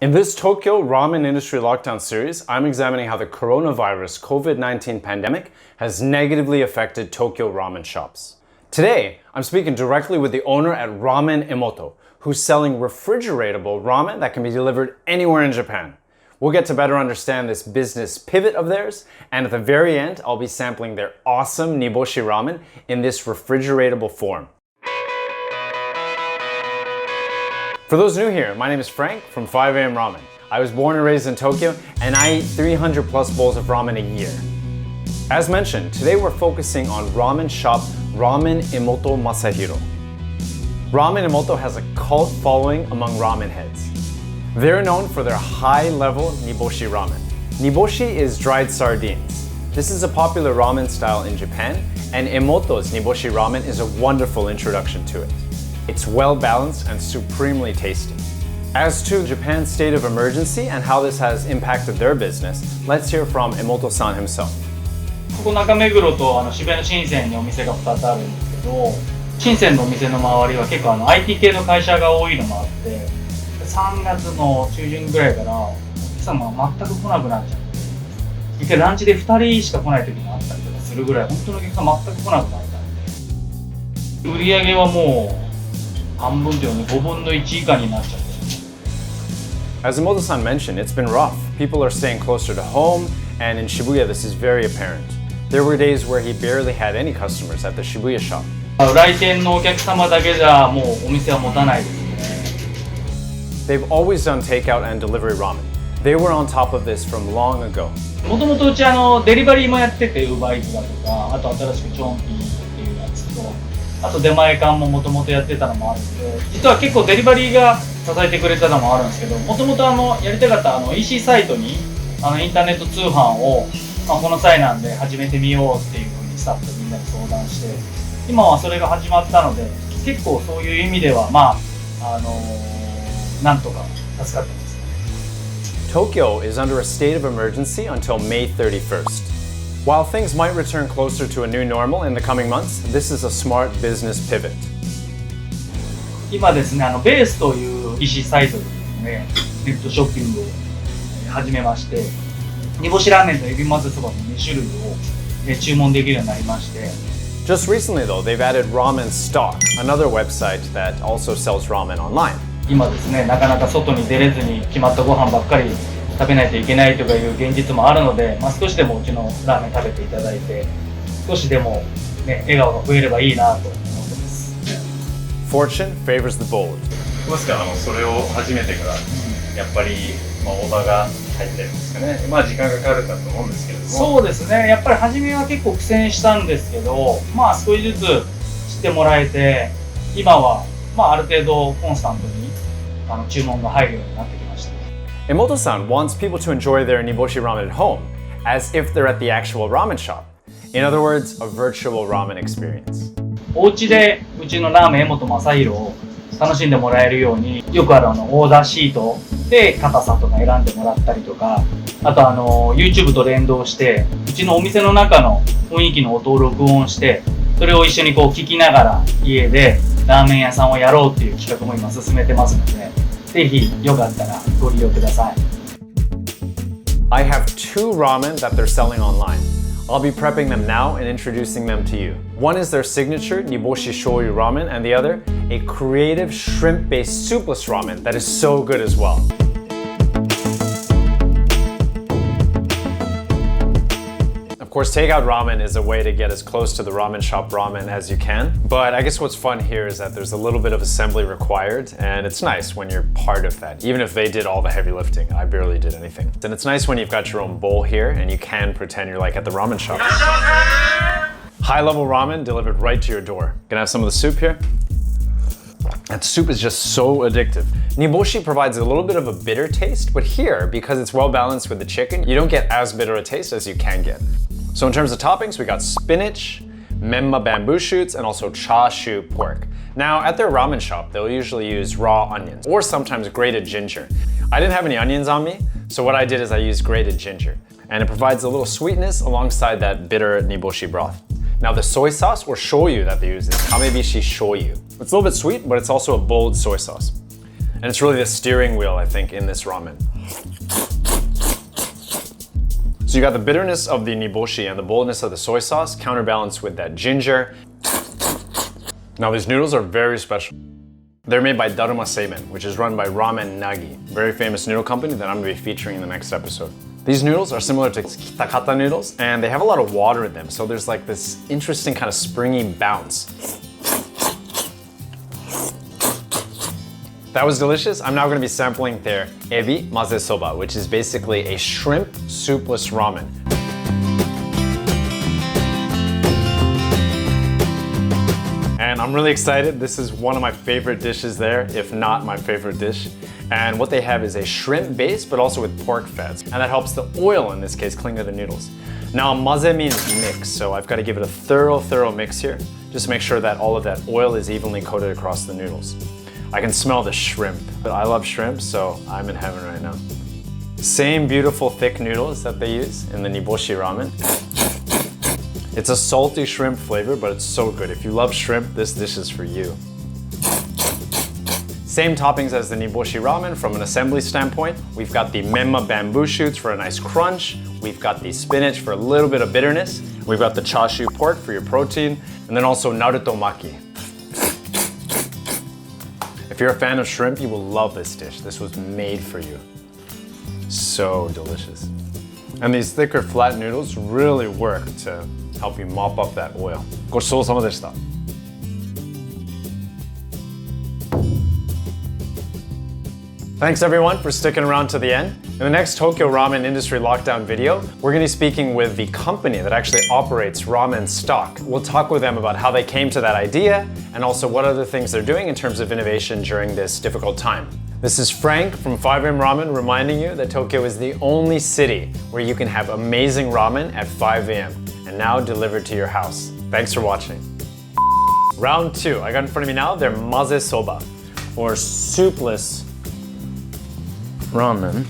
In this Tokyo Ramen Industry Lockdown series, I'm examining how the coronavirus COVID-19 pandemic has negatively affected Tokyo ramen shops. Today, I'm speaking directly with the owner at Ramen Emoto, who's selling refrigeratable ramen that can be delivered anywhere in Japan. We'll get to better understand this business pivot of theirs, and at the very end, I'll be sampling their awesome Niboshi ramen in this refrigeratable form. For those new here, my name is Frank from 5 AM Ramen. I was born and raised in Tokyo, and I eat 300 plus bowls of ramen a year. As mentioned, today we're focusing on ramen shop Ramen Emoto Masahiro. Ramen Emoto has a cult following among ramen heads. They're known for their high-level Niboshi ramen. Niboshi is dried sardines. This is a popular ramen style in Japan, and Emoto's Niboshi ramen is a wonderful introduction to it. It's well-balanced and supremely tasty. As to Japan's state of emergency and how this has impacted their business, let's hear from Emoto-san himself. ここ中目黒と渋谷の深センにお店が2つあるんですけど、深センのお店の周りは結構IT 系の会社が多いのもあって、3月の中旬ぐらいからお客様が全く来なくなっちゃって、一回ランチで2人しか来ない時もあったりとかするぐらい本当のお客さん全く来なくなったんで、売り上げはもう半分というの5分の1以下になっちゃって。 As Emoto-san mentioned, it's been rough. People are staying closer to home, and in Shibuya this is very apparent. There were days where he barely had any customers at the Shibuya shop. 来店のお客様だけじゃもうお店は持たないですね。 They've always done takeout and delivery ramen. They were on top of this from long ago. もともとうちデリバリーもやってて、Uber Eatsだとか、あと新しくチョンピーっていうやつと、あと出前館ももともとやってたのもあるんで、実は結構デリバリーが支えてくれたのもあるんですけど、もともとやりたかった EC サイトにインターネット通販を、この際なんで始めてみようっていうふうにスタッフとみんなで相談して、今はそれが始まったので、結構そういう意味ではなんとか助かってます。 Tokyo is under a state of emergency until May 31st. While things might return closer to a new normal in the coming months, this is a smart business pivot. 今ですね、ベースという EC サイトでですね、ネットショッピングを始めまして、煮干しラーメンとエビ混ぜそばの2種類を注文できるようになりまして。 Just recently though, they've added Ramen Stock, another website that also sells ramen online. 今ですね、なかなか外に出れずに決まったご飯ばっかり食べないといけないとかいう現実もあるので、少しでもうちのラーメン食べていただいて、少しでもね、笑顔が増えればいいなと思ってます。 Fortune favors the bold. ますからそれを始めてからやっぱりオーダーが入ってるんですかね。時間がかかるかと思うんですけれども。そうですね。やっぱり初めは結構苦戦したんですけど、少しずつ知ってもらえて、今はある程度コンスタントに注文が入るようになってきました。 Emoto-san wants people to enjoy their Niboshi ramen at home, as if they're at the actual ramen shop. In other words, a virtual ramen experience. お家でうちのラーメンEmoto Masahiroを楽しんでもらえるように、よくあるオーダーシートで硬さとか選んでもらったりとか、あとYouTube と連動してうちのお店の中の雰囲気の音を録音して、それを一緒に聞きながら家でラーメン屋さんをやろうっていう企画も今進めてますので、ぜひよかったらご利用ください。 I have two ramen that they're selling online. I'll be prepping them now and introducing them to you. One is their signature Niboshi Shoyu ramen, and the other, a creative shrimp-based soupless ramen that is so good as well. Of course, takeout ramen is a way to get as close to the ramen shop ramen as you can. But I guess what's fun here is that there's a little bit of assembly required, and it's nice when you're part of that. Even if they did all the heavy lifting, I barely did anything. And it's nice when you've got your own bowl here and you can pretend you're like at the ramen shop. High-level ramen delivered right to your door. Gonna have some of the soup here. That soup is just so addictive. Niboshi provides a little bit of a bitter taste, but here, because it's well balanced with the chicken, you don't get as bitter a taste as you can get. So in terms of toppings, we got spinach, memma bamboo shoots, and also chashu pork. Now, at their ramen shop, they'll usually use raw onions or sometimes grated ginger. I didn't have any onions on me, so what I did is I used grated ginger. And it provides a little sweetness alongside that bitter Niboshi broth. Now the soy sauce or shoyu that they use is kamebishi shoyu. It's a little bit sweet, but it's also a bold soy sauce. And it's really the steering wheel, I think, in this ramen. So you got the bitterness of the niboshi and the boldness of the soy sauce counterbalanced with that ginger. Now these noodles are very special. They're made by Daruma Seimen, which is run by Ramen Nagi, a very famous noodle company that I'm going to be featuring in the next episode. These noodles are similar to kitakata noodles, and they have a lot of water in them, so there's like this interesting kind of springy bounce. That was delicious. I'm now going to be sampling their ebi maze soba, which is basically a shrimp soupless ramen. And I'm really excited. This is one of my favorite dishes there, if not my favorite dish. And what they have is a shrimp base, but also with pork fats. And that helps the oil, in this case, cling to the noodles. Now, maze means mix, so I've got to give it a thorough mix here, just to make sure that all of that oil is evenly coated across the noodles. I can smell the shrimp, but I love shrimp, so I'm in heaven right now. Same beautiful thick noodles that they use in the niboshi ramen. It's a salty shrimp flavor, but it's so good. If you love shrimp, this dish is for you. Same toppings as the niboshi ramen from an assembly standpoint. We've got the menma bamboo shoots for a nice crunch. We've got the spinach for a little bit of bitterness. We've got the chashu pork for your protein, and then also naruto maki. If you're a fan of shrimp, you will love this dish. This was made for you. So delicious. And these thicker flat noodles really work to help you mop up that oil. ごちそうさまでした。Thanks everyone for sticking around to the end. In the next Tokyo Ramen Industry Lockdown video, we're going to be speaking with the company that actually operates ramen stock. We'll talk with them about how they came to that idea and also what other things they're doing in terms of innovation during this difficult time. This is Frank from 5AM Ramen reminding you that Tokyo is the only city where you can have amazing ramen at 5 a.m. and now delivered to your house. Thanks for watching. Round 2. I got in front of me now their maze soba, or soupless ramen.